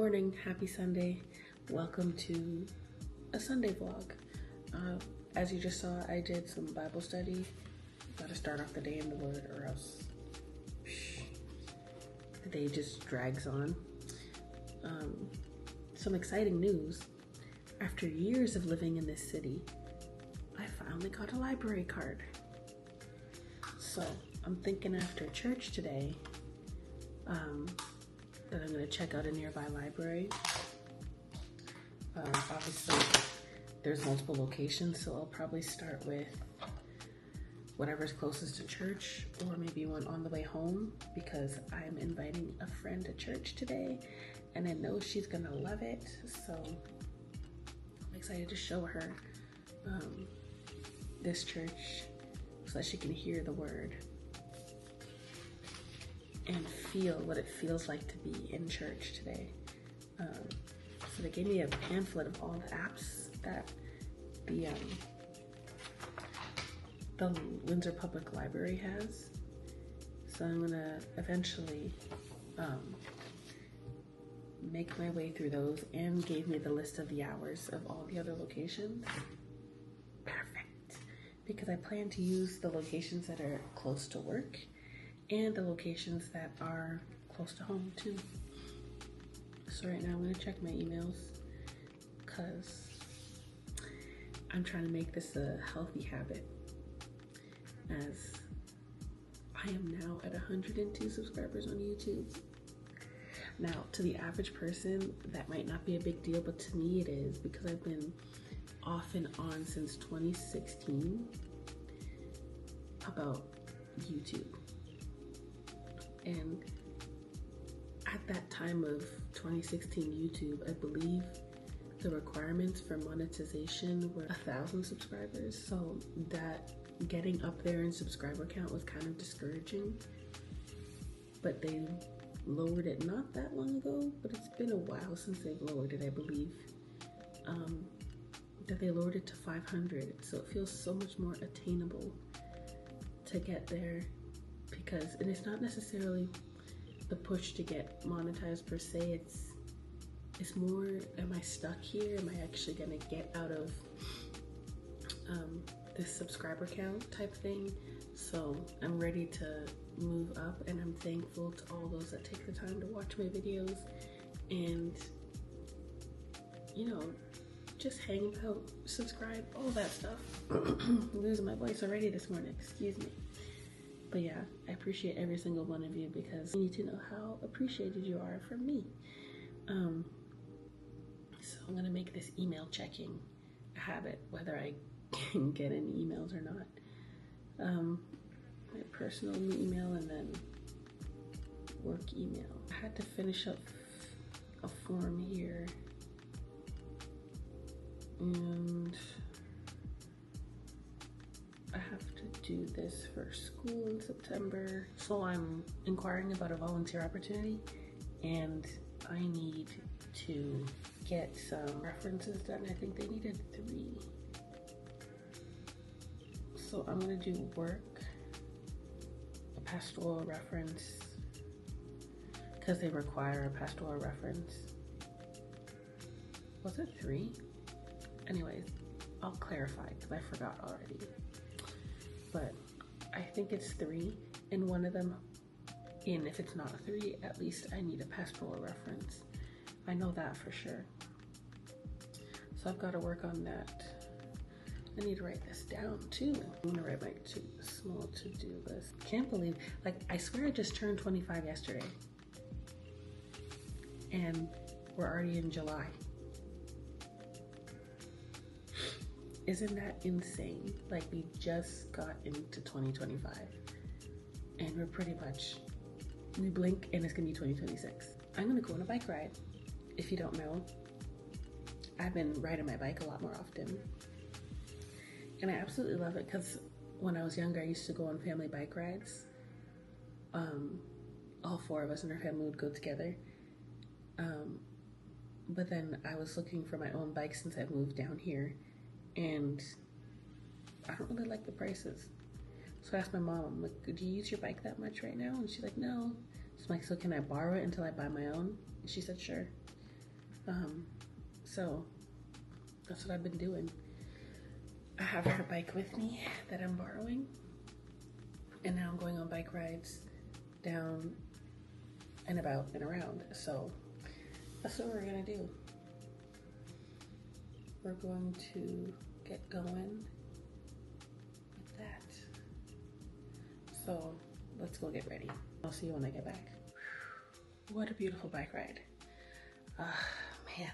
morning, happy Sunday. Welcome to a Sunday vlog. As you just saw, I did some Bible study. Gotta start off the day in the Word or else the day just drags on. Some exciting news. After years of living in this city, I finally got a library card. So I'm thinking after church today that I'm gonna check out a nearby library. Obviously there's multiple locations, so I'll probably start with whatever's closest to church, or maybe one on the way home, because I'm inviting a friend to church today and I know she's gonna love it. So I'm excited to show her this church so that she can hear the word and feel what it feels like to be in church today. So they gave me a pamphlet of all the apps that the Windsor Public Library has. So I'm gonna eventually make my way through those, and gave me the list of the hours of all the other locations. Perfect, because I plan to use the locations that are close to work and the locations that are close to home too. So right now I'm gonna check my emails because I'm trying to make this a healthy habit, as I am now at 102 subscribers on YouTube. Now, to the average person, that might not be a big deal, but to me it is, because I've been off and on since 2016 about YouTube. And at that time of 2016 YouTube, I believe the requirements for monetization were 1,000 subscribers. So that getting up there in subscriber count was kind of discouraging. But they lowered it not that long ago, but it's been a while since they've lowered it, I believe. That they lowered it to 500. So it feels so much more attainable to get there, because, and it's not necessarily the push to get monetized per se, it's more, am I stuck here? Am I actually gonna get out of this subscriber count type thing? So I'm ready to move up, and I'm thankful to all those that take the time to watch my videos and, you know, just hang out, subscribe, all that stuff. I'm losing my voice already this morning, excuse me. But yeah, I appreciate every single one of you, because you need to know how appreciated you are from me. So I'm gonna make this email checking a habit, whether I can get any emails or not. My personal email and then work email. I had to finish up a form here, and I have to do this for school in September. So I'm inquiring about a volunteer opportunity, and I need to get some references done. I think they needed 3. So I'm gonna do work, a pastoral reference, because they require a pastoral reference. Was it 3? Anyways, I'll clarify because I forgot already. But I think it's 3, and one of them, and if it's not 3, at least I need a pastoral reference. I know that for sure. So I've got to work on that. I need to write this down too. I'm gonna write my small to-do list. Can't believe, like, I swear I just turned 25 yesterday, and we're already in July. Isn't that insane? Like, we just got into 2025 and we're pretty much, we blink and it's gonna be 2026. I'm gonna go on a bike ride. If you don't know, I've been riding my bike a lot more often, and I absolutely love it, because when I was younger, I used to go on family bike rides. All 4 of us in our family would go together. But then I was looking for my own bike since I moved down here, and I don't really like the prices. So I asked my mom, I'm like, do you use your bike that much right now? And she's like, no. So I'm like, so can I borrow it until I buy my own? And she said, sure. So that's what I've been doing. I have her bike with me that I'm borrowing, and now I'm going on bike rides down and about and around. So that's what we're gonna do. We're going to get going with that. So let's go get ready. I'll see you when I get back. What a beautiful bike ride. Man.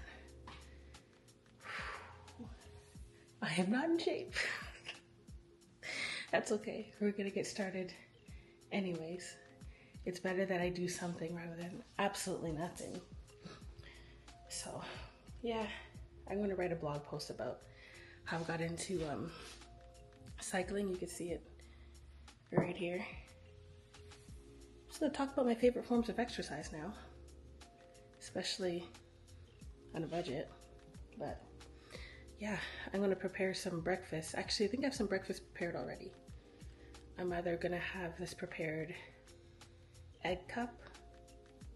I am not in shape. That's okay. We're gonna get started anyways. It's better that I do something rather than absolutely nothing. So yeah, I'm gonna write a blog post about how I got into cycling. You can see it right here. I'm just gonna talk about my favorite forms of exercise now, especially on a budget. But yeah, I'm gonna prepare some breakfast. Actually, I think I have some breakfast prepared already. I'm either gonna have this prepared egg cup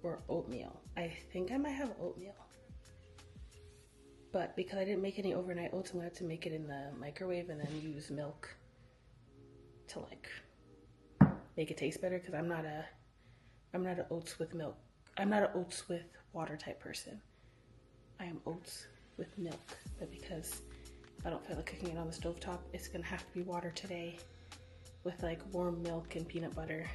or oatmeal. I think I might have oatmeal. But because I didn't make any overnight oats, I'm gonna have to make it in the microwave and then use milk to like make it taste better, because I'm not a oats with milk. I'm not an oats with water type person. I am oats with milk, but because I don't feel like cooking it on the stovetop, it's gonna have to be water today with like warm milk and peanut butter.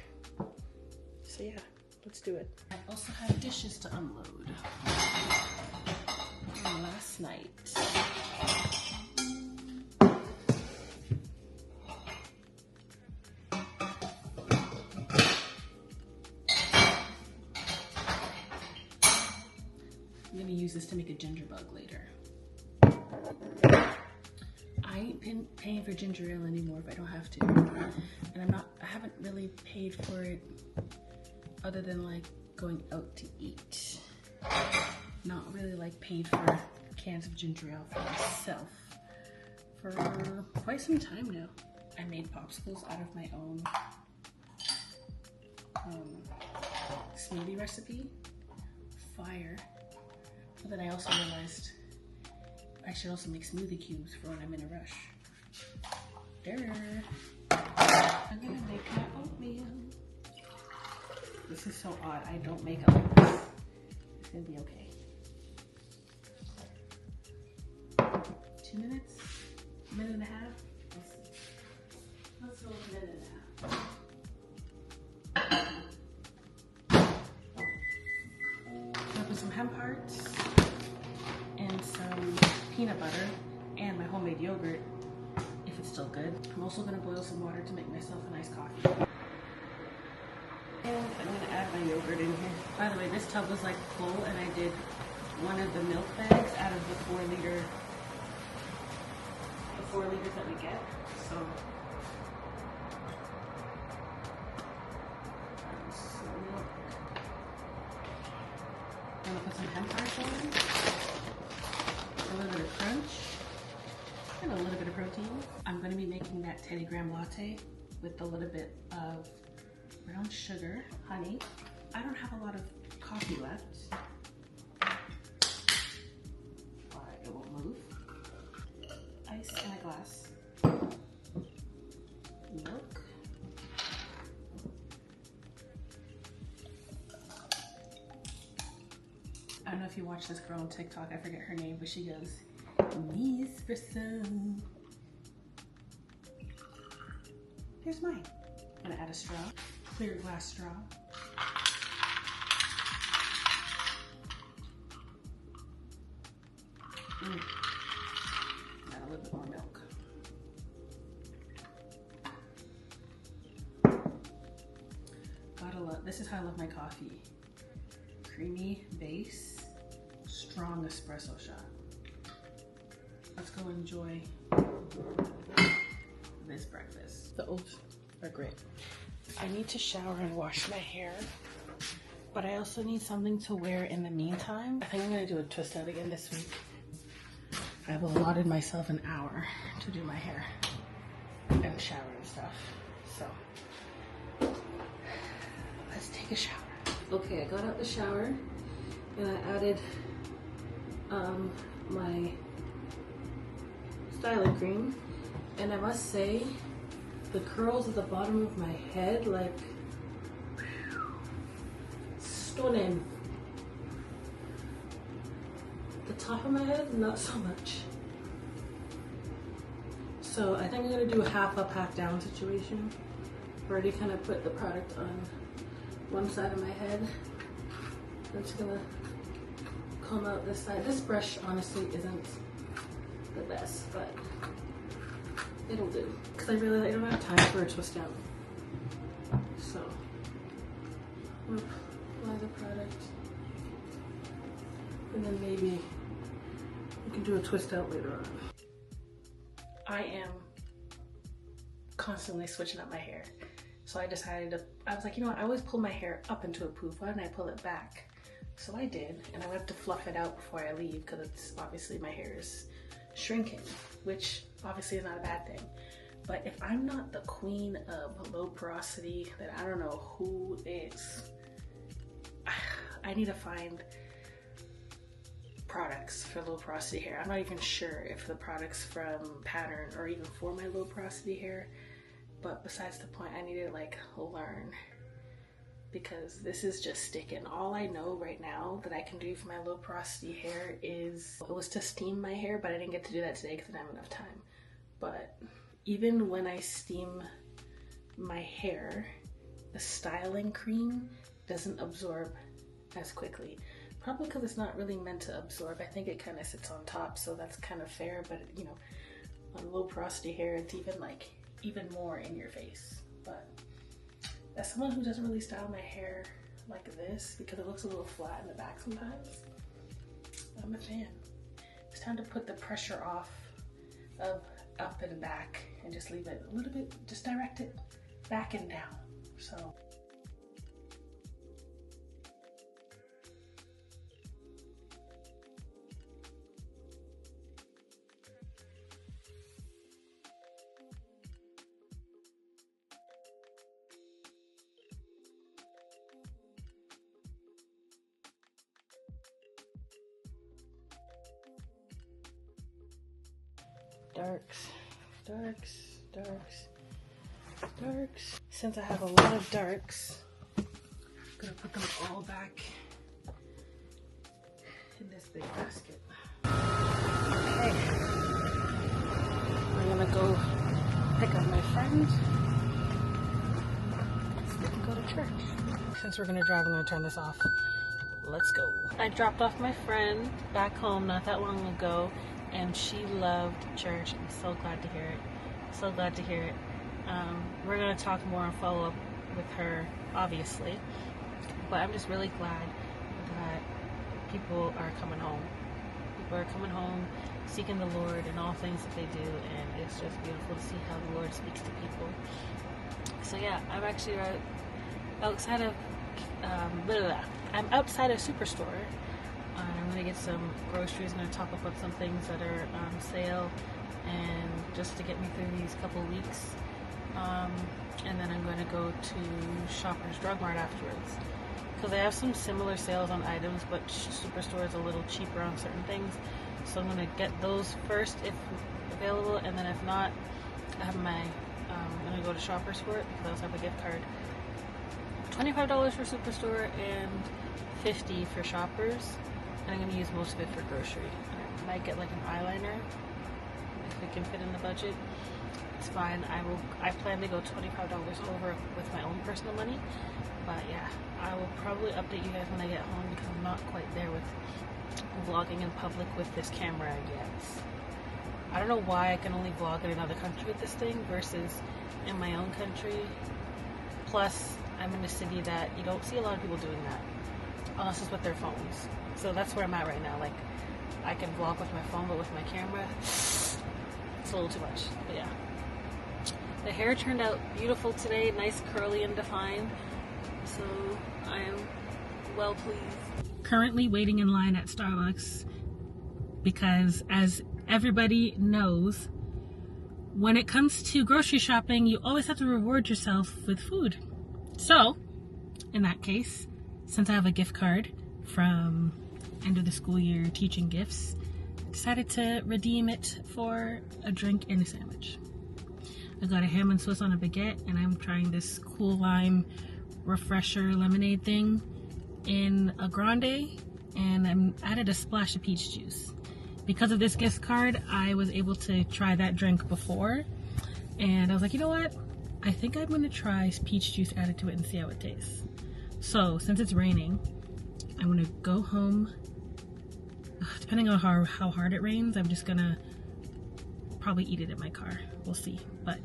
So yeah, let's do it. I also have dishes to unload from last night. I'm gonna use this to make a ginger bug later. I ain't been paying for ginger ale anymore if I don't have to. And I haven't really paid for it other than like going out to eat. Not really like paid for cans of ginger ale for myself for quite some time now. I made popsicles out of my own smoothie recipe. Fire. But then I also realized I should also make smoothie cubes for when I'm in a rush. I'm gonna make my oatmeal. This is so odd. I don't make oatmeal. It's gonna be okay. 2 minutes? A minute and a half? Let's go with a minute and a half. I'll put some hemp hearts and some peanut butter and my homemade yogurt, if it's still good. I'm also gonna boil some water to make myself a nice coffee. And I'm gonna add my yogurt in here. By the way, this tub was like full and I did one of the milk bags out of the 4 liters that we get. So I'm gonna put some hemp hearts on, a little bit of crunch, and a little bit of protein. I'm gonna be making that 10 gram latte with a little bit of brown sugar, honey. I don't have a lot of coffee left. Alright, it won't move. Ice in a glass. Milk. I don't know if you watch this girl on TikTok, I forget her name, but she goes, Nespresso. Here's mine. I'm gonna add a straw, clear glass straw. Add a little bit more milk. Gotta love, this is how I love my coffee. Creamy base, strong espresso shot. Let's go enjoy this breakfast. The oats are great. I need to shower and wash my hair, but I also need something to wear in the meantime. I think I'm gonna do a twist out again this week. I've allotted myself an hour to do my hair and shower and stuff. So let's take a shower. Okay, I got out the shower and I added my styling cream, and I must say the curls at the bottom of my head, like, stunning. The top of my head, not so much. So I think I'm gonna do a half up, half down situation. I've already kind of put the product on one side of my head. I'm just gonna comb out this side. This brush honestly isn't the best, but it'll do. Because I don't have time for a twist out. So I'm gonna apply the product, and then maybe we can do a twist out later on. I am constantly switching up my hair. So I decided I was like, you know what, I always pull my hair up into a poof. Why don't I pull it back? So I did, and I went to fluff it out before I leave because it's obviously my hair is shrinking, which obviously is not a bad thing. But if I'm not the queen of low porosity, then I don't know who is. I need to find products for low porosity hair. I'm not even sure if the products from Pattern or even for my low porosity hair, but besides the point, I need to like learn, because this is just sticking. All I know right now that I can do for my low porosity hair is, it was to steam my hair, but I didn't get to do that today because I didn't have enough time. But even when I steam my hair, the styling cream doesn't absorb as quickly. Probably because it's not really meant to absorb. I think it kind of sits on top, so that's kind of fair, but you know, on low porosity hair, it's even more in your face. But as someone who doesn't really style my hair like this, because it looks a little flat in the back sometimes, I'm a fan. It's time to put the pressure off of up and back and just leave it a little bit, just direct it back and down. So darks, darks, darks, darks. Since I have a lot of darks, I'm gonna put them all back in this big basket. Okay, I'm gonna go pick up my friend so we can go to church. Since we're gonna drive, I'm gonna turn this off. Let's go. I dropped off my friend back home not that long ago, and she loved church. I'm so glad to hear it. So glad to hear it. We're gonna talk more and follow up with her, obviously. But I'm just really glad that people are coming home. People are coming home, seeking the Lord in all things that they do, and it's just beautiful to see how the Lord speaks to people. So yeah, I'm actually outside of I'm outside of Superstore. I'm gonna get some groceries. I'm gonna top up on some things that are on sale, and just to get me through these couple weeks. And then I'm gonna go to Shoppers Drug Mart afterwards, because they have some similar sales on items, but Superstore is a little cheaper on certain things. So I'm gonna get those first if available, and then if not, I have my I'm gonna go to Shoppers for it because I also have a gift card. $25 for Superstore and $50 for Shoppers. And I'm going to use most of it for grocery. I might get like an eyeliner if it can fit in the budget. It's fine. I plan to go $25 over with my own personal money. But yeah, I will probably update you guys when I get home, because I'm not quite there with vlogging in public with this camera yet. I don't know why I can only vlog in another country with this thing versus in my own country. Plus, I'm in a city that you don't see a lot of people doing that, unless it's with their phones. So that's where I'm at right now. Like, I can vlog with my phone, but with my camera, it's a little too much. But yeah. The hair turned out beautiful today, nice curly and defined. So I am well pleased. Currently waiting in line at Starbucks because, as everybody knows, when it comes to grocery shopping, you always have to reward yourself with food. So, in that case, since I have a gift card from end of the school year teaching gifts. Decided to redeem it for a drink and a sandwich. I got a ham and Swiss on a baguette, and I'm trying this cool lime refresher lemonade thing in a grande, and I'm added a splash of peach juice. Because of this gift card, I was able to try that drink before, and I was like, you know what? I think I'm gonna try peach juice added to it and see how it tastes. So since it's raining, I'm gonna go home. Depending on how hard it rains, I'm just gonna probably eat it in my car. We'll see, but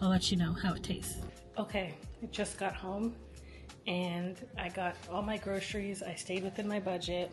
I'll let you know how it tastes. Okay, I just got home and I got all my groceries. I stayed within my budget.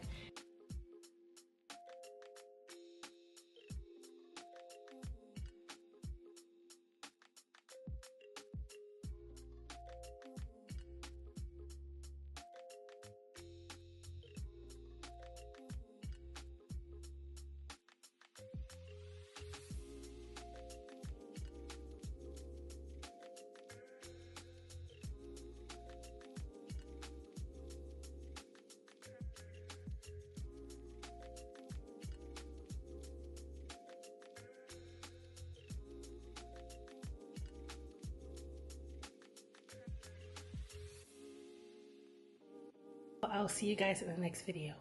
I'll see you guys in the next video.